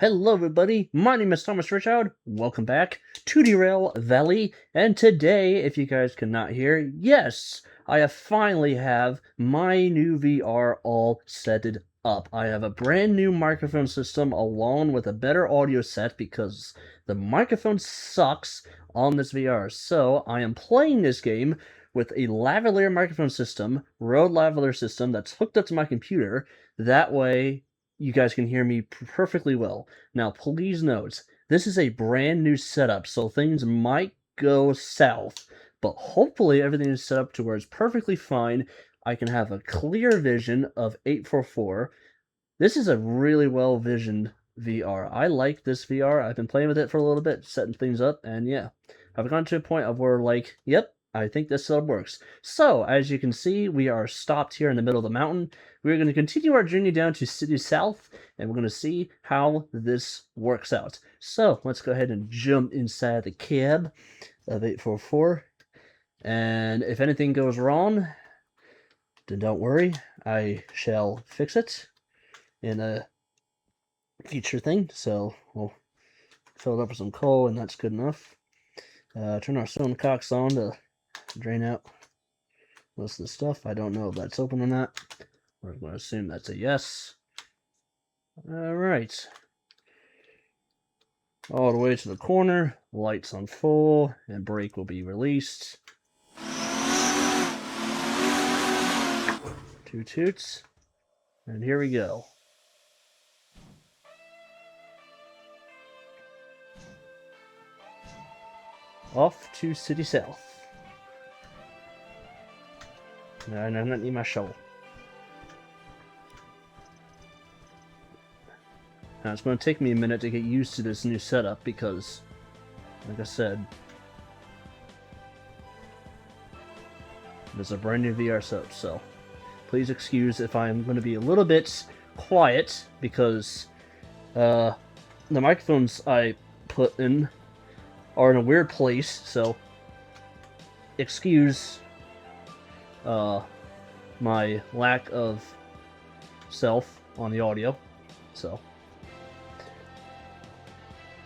Hello everybody, my name is Thomas Richard, welcome back to Derail Valley, and today, if you guys cannot hear, yes, I have finally have my new VR all set up. I have a brand new microphone system along with a better audio set because the microphone sucks on this VR, so I am playing this game with a lavalier microphone system, Rode lavalier system that's hooked up to my computer. That way you guys can hear me perfectly well. Now, please note, this is a brand new setup, so things might go south, but hopefully everything is set up to where it's perfectly fine. I can have a clear vision of 844. This is a really well visioned VR. I like this VR. I've been playing with it for a little bit, setting things up, and yeah, I've gotten to a point of where, like, yep, I think this setup works. So, as you can see, we are stopped here in the middle of the mountain. We're going to continue our journey down to City South, and we're going to see how this works out. So, let's go ahead and jump inside the cab of 844. And if anything goes wrong, then don't worry, I shall fix it in a future thing. So, we'll fill it up with some coal, and that's good enough. Turn our stone cocks on to drain out most of the stuff. I don't know if that's open or not. We're going to assume that's a yes. Alright. All the way to the corner. Lights on full. And brake will be released. 2 toots. And here we go. Off to City South. No, I don't need my shovel. Now, it's going to take me a minute to get used to this new setup because, like I said, it's a brand new VR setup, so please excuse if I'm going to be a little bit quiet because the microphones I put in are in a weird place, so excuse my lack of self on the audio. So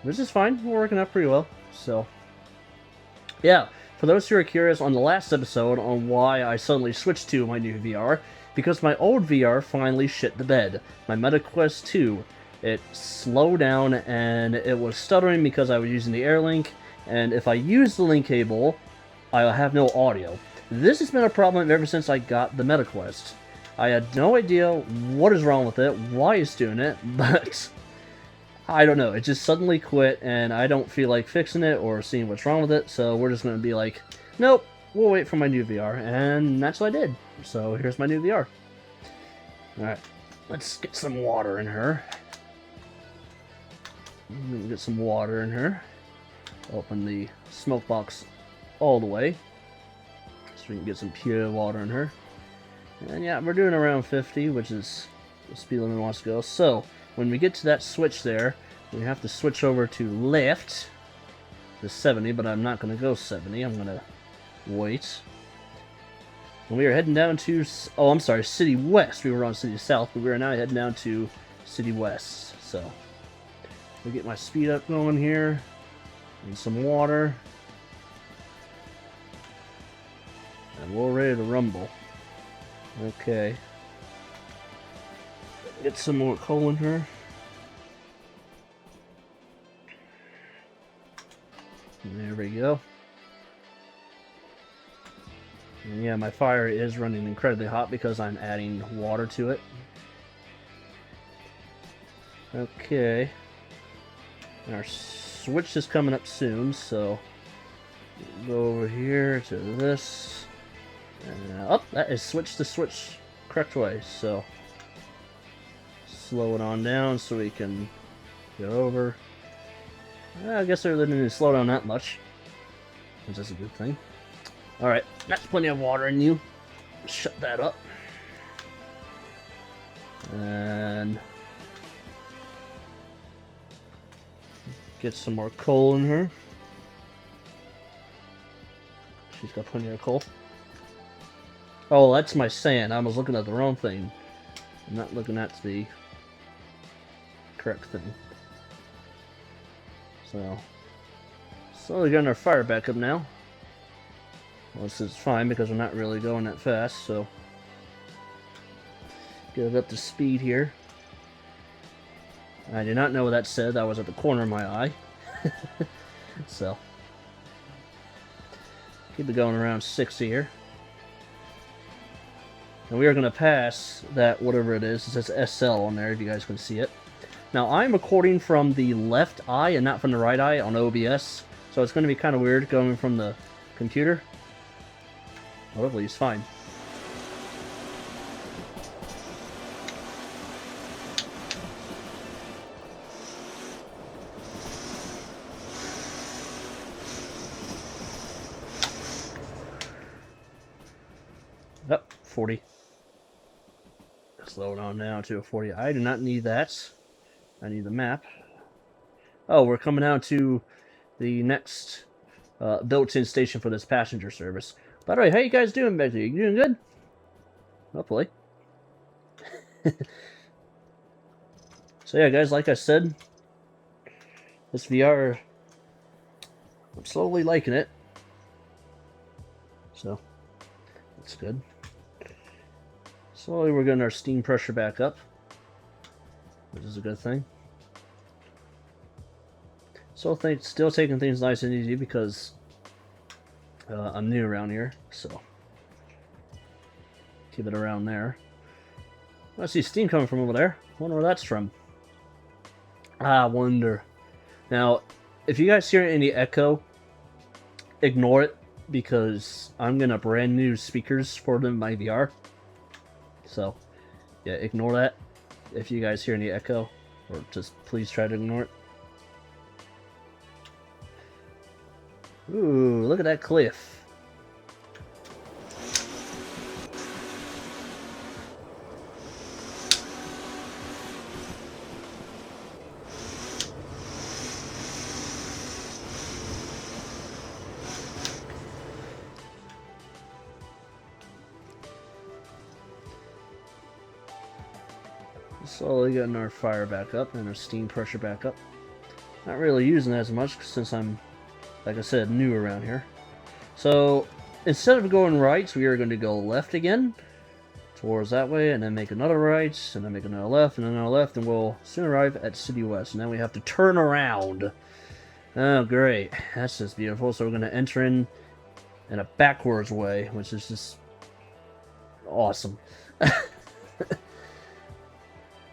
this is fine. We're working out pretty well. So yeah, for those who are curious on the last episode on why I suddenly switched to my new VR, because my old VR finally shit the bed. My MetaQuest 2, it slowed down and it was stuttering because I was using the AirLink, and if I use the link cable, I'll have no audio. This has been a problem ever since I got the MetaQuest. I had no idea what is wrong with it, why it's doing it, but I don't know. It just suddenly quit, and I don't feel like fixing it or seeing what's wrong with it, so we're just going to be like, nope, we'll wait for my new VR, and that's what I did. So here's my new VR. Alright, let's get some water in her. Get some water in her. Open the smoke box all the way so we can get some pure water in her. And yeah, we're doing around 50, which is the speed limit wants to go. So when we get to that switch there, we have to switch over to left to 70, but I'm not going to go 70. I'm going to wait. And we are heading down to, oh, I'm sorry, City West. We were on City South, but we are now heading down to City West. So we'll get my speed up going here. And some water. And we're ready to rumble. Okay. Get some more coal in her. And there we go. And yeah, my fire is running incredibly hot because I'm adding water to it. Okay. Our switch is coming up soon, so go over here to this. And, that is switch to switch correct way, so slow it on down so we can get over. I guess I really didn't slow down that much, which is a good thing. Alright, that's plenty of water in you. Shut that up. And get some more coal in her. She's got plenty of coal. Oh, that's my sand. I was looking at the wrong thing. I'm not looking at the correct thing. So, slowly getting our fire back up now. Well, this is fine because we're not really going that fast, so get it up to speed here. I did not know what that said. That was at the corner of my eye. So, keep it going around 60 here. And we are going to pass that, whatever it is. It says SL on there, if you guys can see it. Now, I'm recording from the left eye and not from the right eye on OBS. So it's going to be kind of weird going from the computer. Well, hopefully it's fine. Oh, 40. Slow it on down to a 40. I do not need that. I need the map. Oh, we're coming down to the next built-in station for this passenger service. By the way, how you guys doing back there? You doing good? Hopefully. So yeah, guys, like I said, this VR, I'm slowly liking it. So, that's good. Slowly we're getting our steam pressure back up, which is a good thing. Still taking things nice and easy because I'm new around here, so keep it around there. I see steam coming from over there. I wonder where that's from. I wonder. Now, if you guys hear any echo, ignore it because I'm gonna brand new speakers for my VR. So, yeah, ignore that. If you guys hear any echo, or just please try to ignore it. Ooh, look at that cliff. Slowly getting our fire back up and our steam pressure back up. Not really using that as much since I'm, like I said, new around here. So instead of going right, we are going to go left again towards that way, and then make another right, and then make another left, and another left, and we'll soon arrive at City West. And then we have to turn around. Oh, great. That's just beautiful. So we're going to enter in a backwards way, which is just awesome.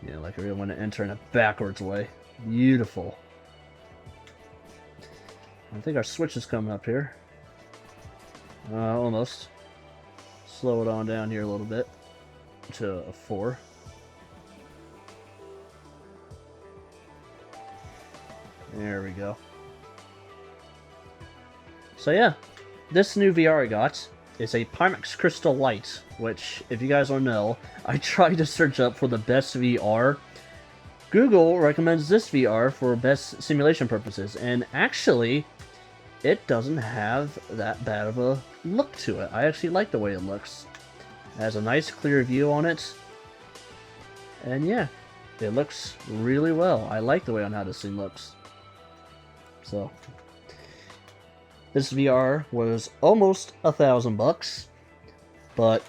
Yeah, like I really want to enter in a backwards way. Beautiful. I think our switch is coming up here. Almost. Slow it on down here a little bit to a 4. There we go. So yeah, this new VR I got is a Pimax Crystal Light, which, if you guys don't know, I tried to search up for the best VR. Google recommends this VR for best simulation purposes, and actually, it doesn't have that bad of a look to it. I actually like the way it looks. It has a nice clear view on it, and yeah, it looks really well. I like the way on how this thing looks. So, this VR was almost $1,000, but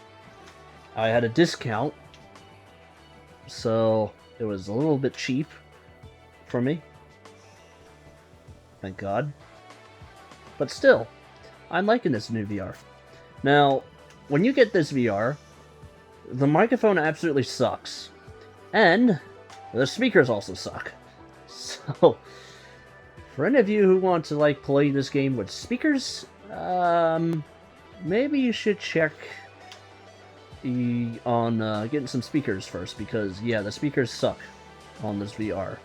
I had a discount, so it was a little bit cheap for me. Thank God. But still, I'm liking this new VR. Now, when you get this VR, the microphone absolutely sucks, and the speakers also suck. So, for any of you who want to like play this game with speakers, maybe you should check on getting some speakers first, because yeah, the speakers suck on this VR.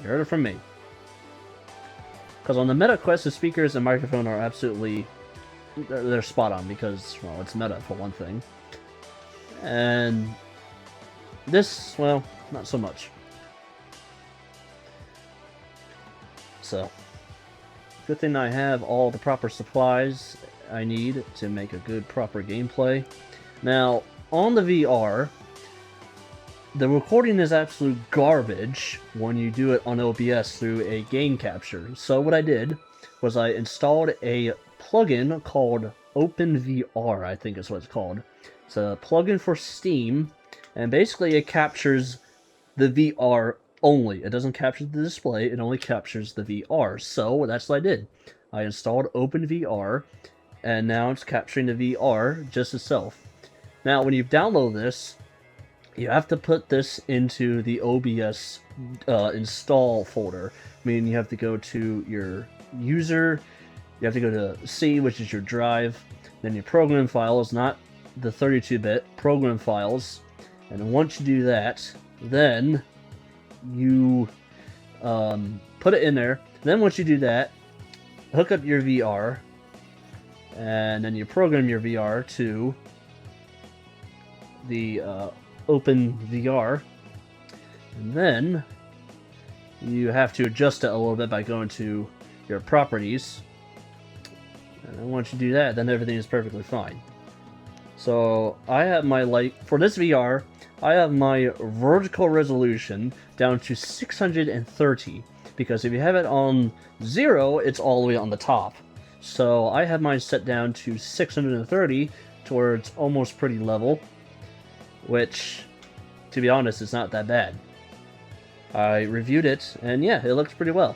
You heard it from me. Because on the Meta Quest, the speakers and microphone are absolutely, they're spot on, because, well, it's Meta for one thing. And this, well, not so much. So, good thing I have all the proper supplies I need to make a good, proper gameplay. Now, on the VR, the recording is absolute garbage when you do it on OBS through a game capture. So what I did was I installed a plugin called OpenVR, I think is what it's called. It's a plugin for Steam, and basically it captures the VR only. It doesn't capture the display, it only captures the VR. So that's what I did. I installed OpenVR, and now it's capturing the VR just itself. Now, when you download this, you have to put this into the OBS install folder. Meaning you have to go to your user, you have to go to C, which is your drive, then your program files, not the 32-bit, program files. And once you do that, then you put it in there. Then once you do that, hook up your VR, and then you program your VR to the OpenVR, and then you have to adjust it a little bit by going to your properties, and then once you do that, then everything is perfectly fine. So I have my light for this VR. I have my vertical resolution down to 630, because if you have it on 0, it's all the way on the top. So I have mine set down to 630 to where it's almost pretty level, which, to be honest, is not that bad. I reviewed it, and yeah, it looks pretty well.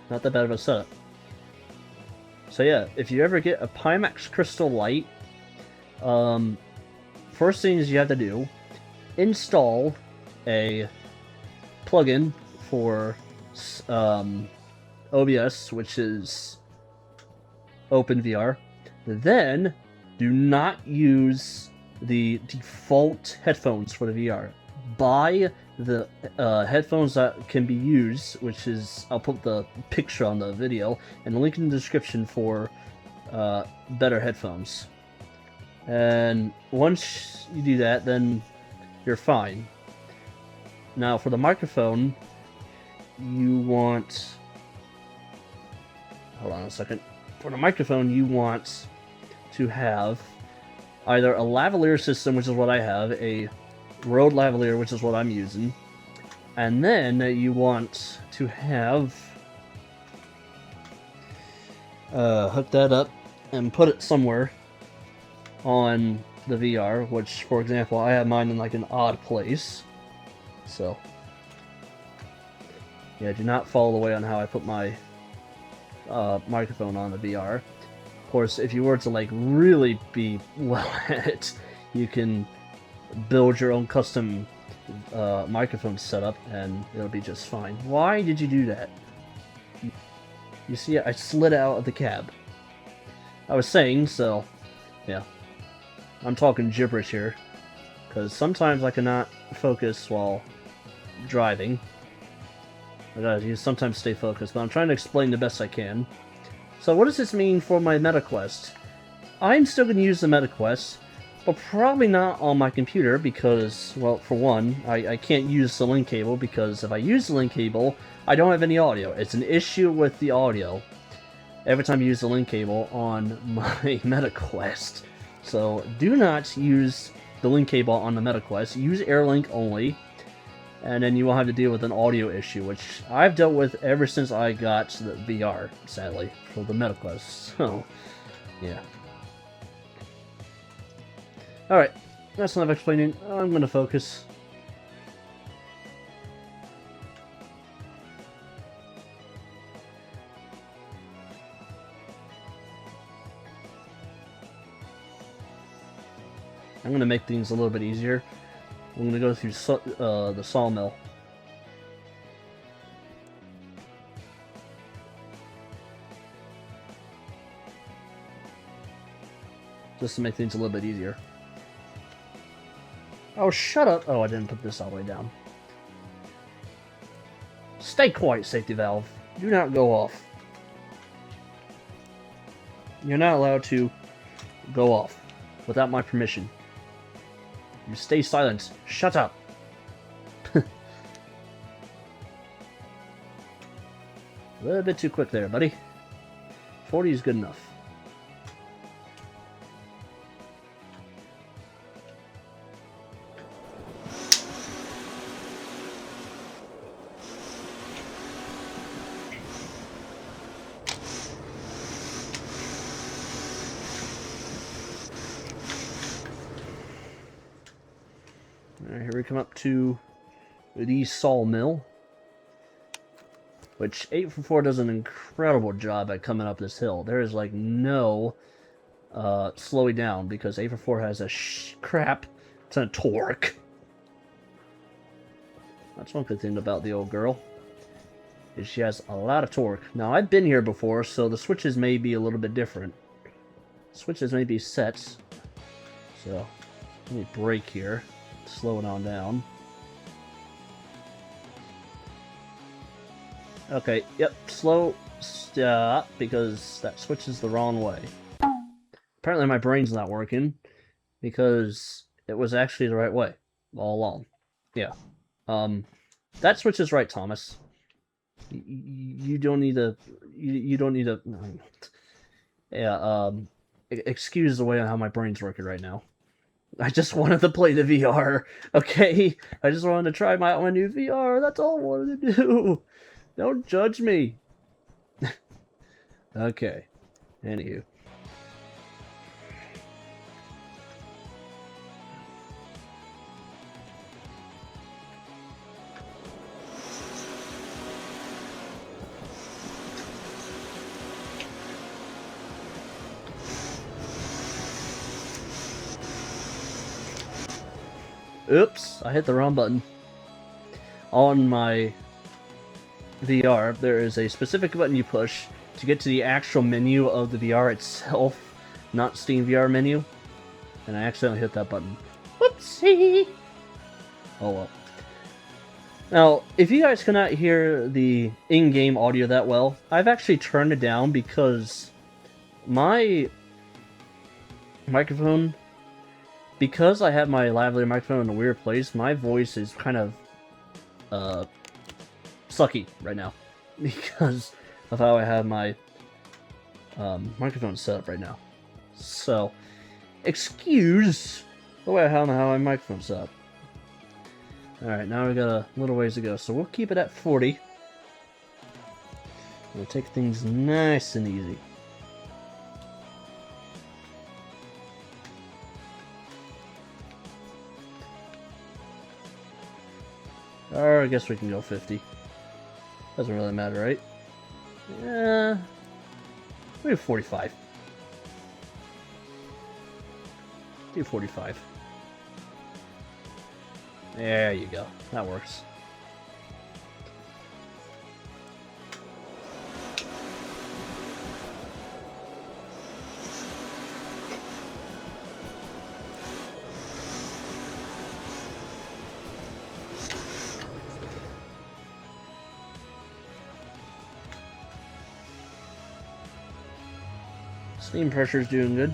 Not that bad of a setup. So yeah, if you ever get a Pimax Crystal Light, first things you have to do, install a plugin for OBS, which is OpenVR. Then, do not use the default headphones for the VR. Buy the headphones that can be used, which is, I'll put the picture on the video and the link in the description for better headphones. And once you do that, then you're fine. Now for the microphone, you want, hold on a second. For the microphone, you want to have either a lavalier system, which is what I have, a Rode lavalier, which is what I'm using, and then you want to have hook that up and put it somewhere on the VR, which, for example, I have mine in like an odd place. So yeah, do not follow the way on how I put my microphone on the VR. Of course, if you were to like really be well at it, you can build your own custom microphone setup, and it'll be just fine. Why did you do that? You see, I slid out of the cab. I was saying, so yeah, I'm talking gibberish here, because sometimes I cannot focus while driving. I gotta sometimes stay focused, but I'm trying to explain the best I can. So what does this mean for my MetaQuest? I'm still going to use the MetaQuest, but probably not on my computer because, well, for one, I can't use the link cable, because if I use the link cable, I don't have any audio. It's an issue with the audio every time you use the link cable on my MetaQuest. So do not use the link cable on the MetaQuest. Use AirLink only, and then you will have to deal with an audio issue, which I've dealt with ever since I got the VR, sadly, for the MetaQuest. So, yeah. Alright, that's enough explaining. I'm going to focus. I'm going to make things a little bit easier. I'm going to go through the sawmill. Just to make things a little bit easier. Oh, shut up! Oh, I didn't put this all the way down. Stay quiet, safety valve. Do not go off. You're not allowed to go off without my permission. You stay silent. Shut up. A little bit too quick there, buddy. 40 is good enough. Alright, here we come up to the sawmill, which 844 does an incredible job at coming up this hill. There is like no slowing down because 844 has a crap ton of torque. That's one good thing about the old girl, is she has a lot of torque. Now, I've been here before, so the switches may be a little bit different. Switches may be set. So, let me brake here. Slow it on down. Okay, yep, slow, stop, because that switches the wrong way. Apparently my brain's not working, because it was actually the right way, all along. Yeah. That switches right, Thomas. You don't need to, you don't need to, yeah, excuse the way on how my brain's working right now. I just wanted to play the VR, okay? I just wanted to try my new VR, that's all I wanted to do. Don't judge me. Okay. Anywho. Oops, I hit the wrong button. On my VR, there is a specific button you push to get to the actual menu of the VR itself, not Steam VR menu, and I accidentally hit that button. Whoopsie! Oh well. Now, if you guys cannot hear the in-game audio that well, I've actually turned it down because my microphone, because I have my lavalier microphone in a weird place, my voice is kind of sucky right now because of how I have my microphone set up right now. So, excuse the way I have how my microphone set up. Alright, now we got a little ways to go, so we'll keep it at 40. We'll take things nice and easy. Or I guess we can go 50. Doesn't really matter, right? Yeah. We do 45. Do 45. There you go. That works. Steam pressure is doing good.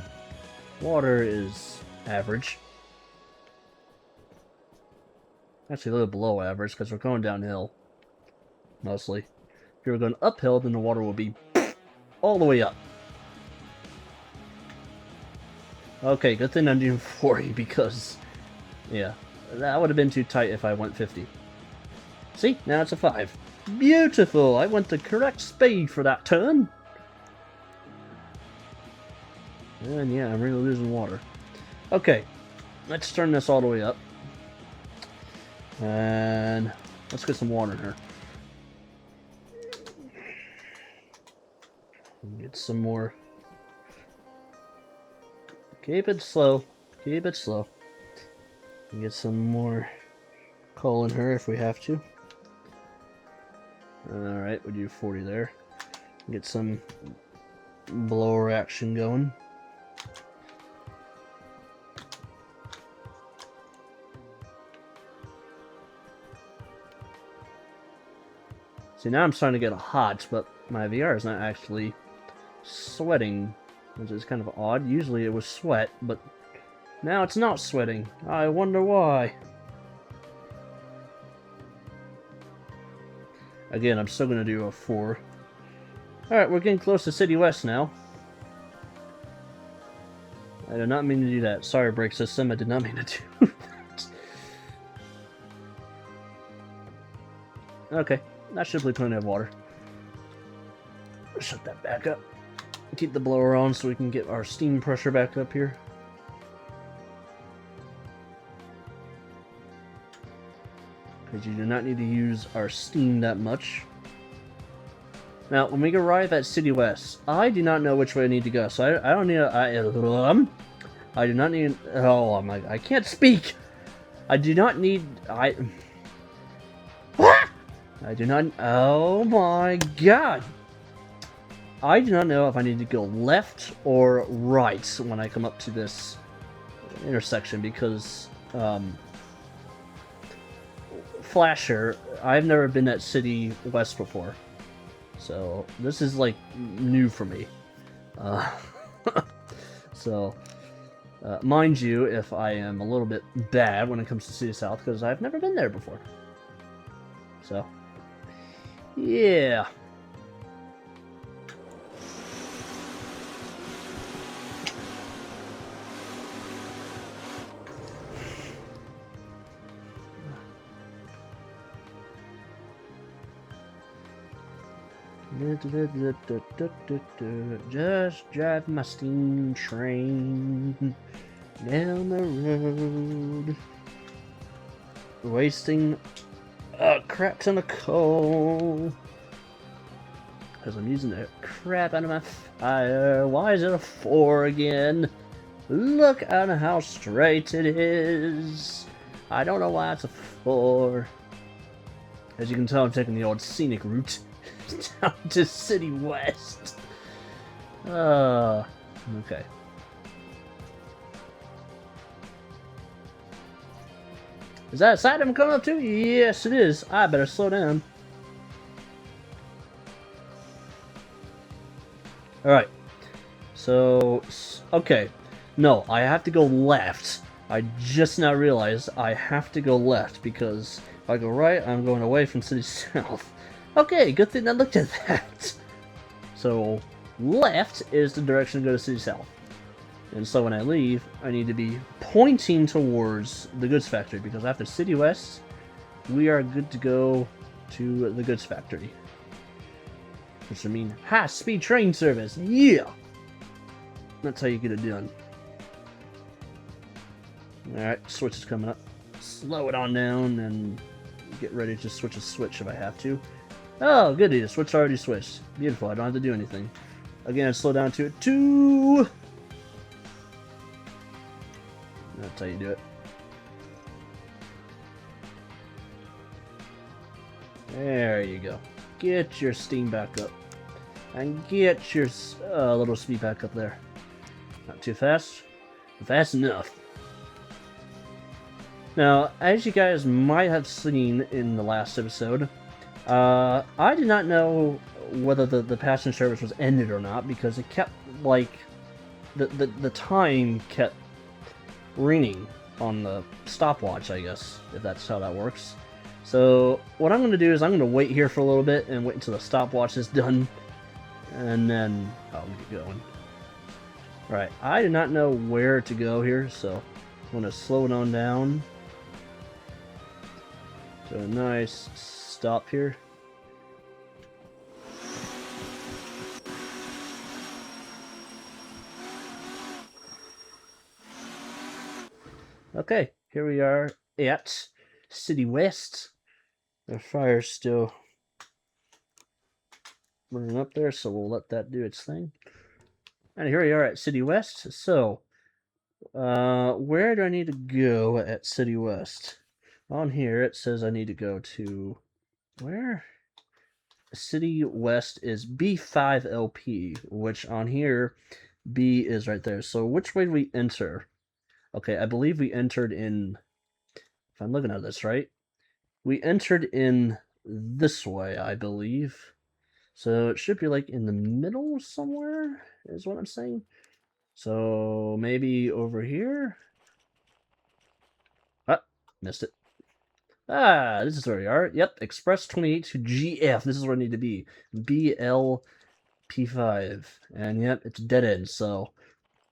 Water is average. Actually, a little below average because we're going downhill. Mostly. If we were going uphill, then the water will be all the way up. Okay, good thing I'm doing 40 because, yeah, that would have been too tight if I went 50. See? Now it's a 5. Beautiful! I went the correct speed for that turn. And yeah, I'm really losing water. Okay, let's turn this all the way up. And let's get some water in here. Get some more. Keep it slow. Keep it slow. Get some more coal in her if we have to. Alright, we'll do 40 there. Get some blower action going. See, now I'm starting to get hot, but my VR is not actually sweating, which is kind of odd. Usually it was sweat, but now it's not sweating. I wonder why. Again, I'm still going to do a 4. Alright, we're getting close to City West now. I did not mean to do that. Sorry, brake system. I did not mean to do that. Okay. That should be plenty of water. Shut that back up. Keep the blower on so we can get our steam pressure back up here. because you do not need to use our steam that much. Now, when we arrive at City West, I do not know which way I need to go, so I don't need I do not need. Oh my! I can't speak. I do not need. I do not. Oh my god! I do not know if I need to go left or right when I come up to this intersection because Flasher, I've never been at City West before, so this is like new for me. So, mind you, if I am a little bit bad when it comes to City South because I've never been there before. So, yeah. Just drive my steam train down the road, wasting a crap ton of coal because I'm using the crap out of my fire. Why is it a 4 again? Look at how straight it is. I don't know why it's a 4. As you can tell, I'm taking the old scenic route down to City West. Okay. Is that a side I'm coming up to? Yes, it is. I better slow down. Alright. So, okay. No, I have to go left. I just now realized I have to go left because if I go right, I'm going away from City South. Okay, good thing I looked at that. So, left is the direction to go to City South. And so when I leave, I need to be pointing towards the goods factory because after City West, we are good to go to the goods factory. Which would mean high-speed train service. Yeah! That's how you get it done. Alright, switch is coming up. Slow it on down and get ready to switch a switch if I have to. Oh, goody, the switch already switched. Beautiful, I don't have to do anything. Again, slow down to 2. That's how you do it. There you go. Get your steam back up. And get your little speed back up there. Not too fast. Fast enough. Now, as you guys might have seen in the last episode, I did not know whether the passenger service was ended or not because it kept, like, the time kept ringing on the stopwatch, I guess, if that's how that works. So, what I'm going to do is I'm going to wait here for a little bit and wait until the stopwatch is done, and then I'll get going. Right, I do not know where to go here, so I'm going to slow it on down. So a nice stop here. Okay, here we are at City West. The fire's still burning up there, so we'll let that do its thing. And here we are at City West. So, where do I need to go at City West? On here, it says I need to go to... where? City West is B5LP, which on here, B is right there. So which way do we enter? Okay, I believe we entered in... if I'm looking at this right, we entered in this way, I believe. So it should be like in the middle somewhere, is what I'm saying. So maybe over here? Ah, missed it. Ah, this is where we are. Yep, Express 28 to GF. This is where I need to be. BLP5. And yep, it's dead end, so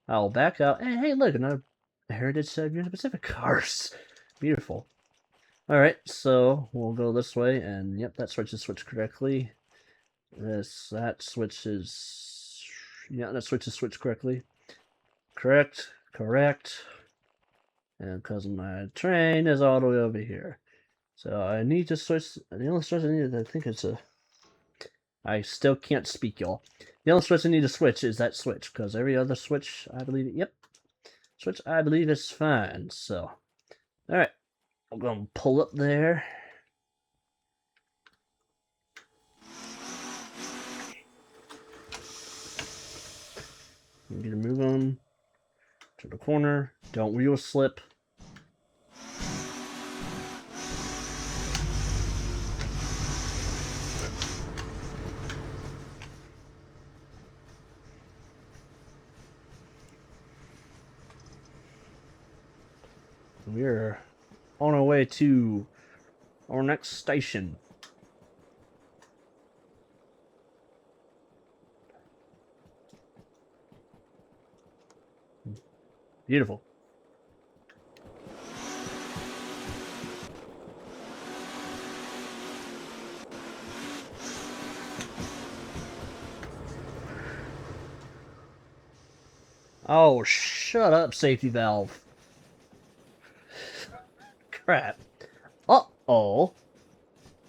I'll back out. Hey, look, another Heritage Union Pacific cars. Beautiful. Alright, so we'll go this way, and yep, that switches correctly. That switches... yeah, that switches switch correctly. Correct. And because my train is all the way over here. So I need to switch. The only switch I need, I think it's a. I still can't speak, y'all. The only switch I need to switch is that switch, because every other switch, I believe, yep, switch I believe is fine. So, all right, I'm gonna pull up there. I'm gonna move on to the corner. Don't wheel slip. We're on our way to our next station. Beautiful. Oh, shut up, safety valve. Crap. Uh-oh.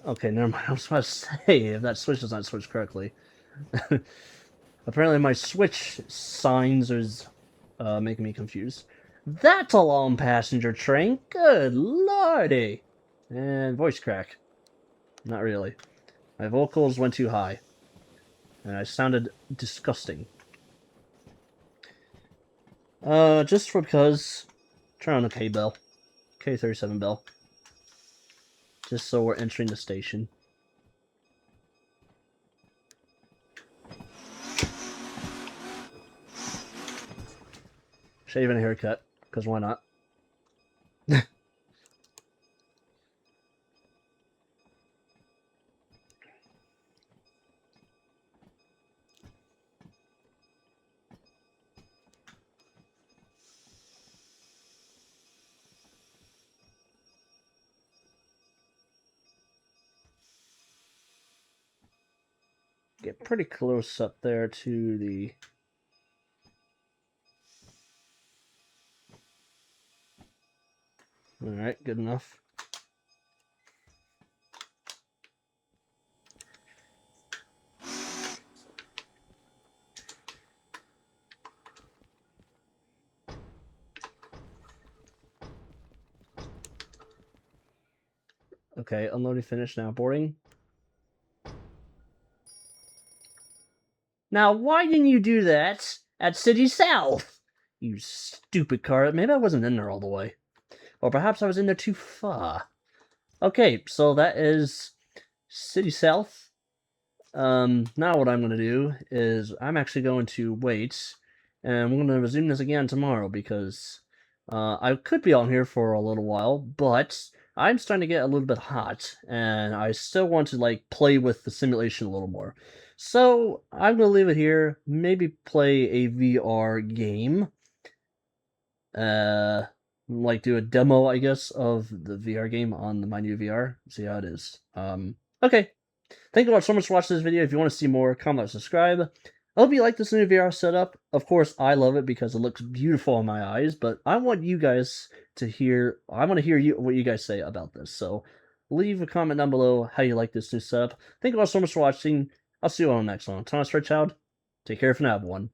Okay, never mind. I was about to say, if that switch does not switch correctly. Apparently my switch signs is making me confused. That's a long passenger train. Good lordy. And voice crack. Not really. My vocals went too high. And I sounded disgusting. Just because... Turn on the K bell. K37 bell. Just so we're entering the station. Shave and a haircut, because why not? Get pretty close up there to the... Alright, good enough. Okay, unloading finished, now boarding. Now, why didn't you do that at City South? You stupid car. Maybe I wasn't in there all the way. Or perhaps I was in there too far. Okay, so that is City South. Now what I'm going to do is I'm actually going to wait, and we're going to resume this again tomorrow, because I could be on here for a little while, but I'm starting to get a little bit hot, and I still want to, like, play with the simulation a little more. So, I'm going to leave it here, maybe play a VR game, like do a demo, I guess, of the VR game on my new VR, see how it is. Okay. Thank you all so much for watching this video. If you want to see more, comment, subscribe. I hope you like this new VR setup. Of course, I love it because it looks beautiful in my eyes, but I want you guys to hear, I want to hear what you guys say about this. So leave a comment down below how you like this new setup. Thank you all so much for watching. I'll see you on the next one. Thomas Fairchild, take care for now, everyone.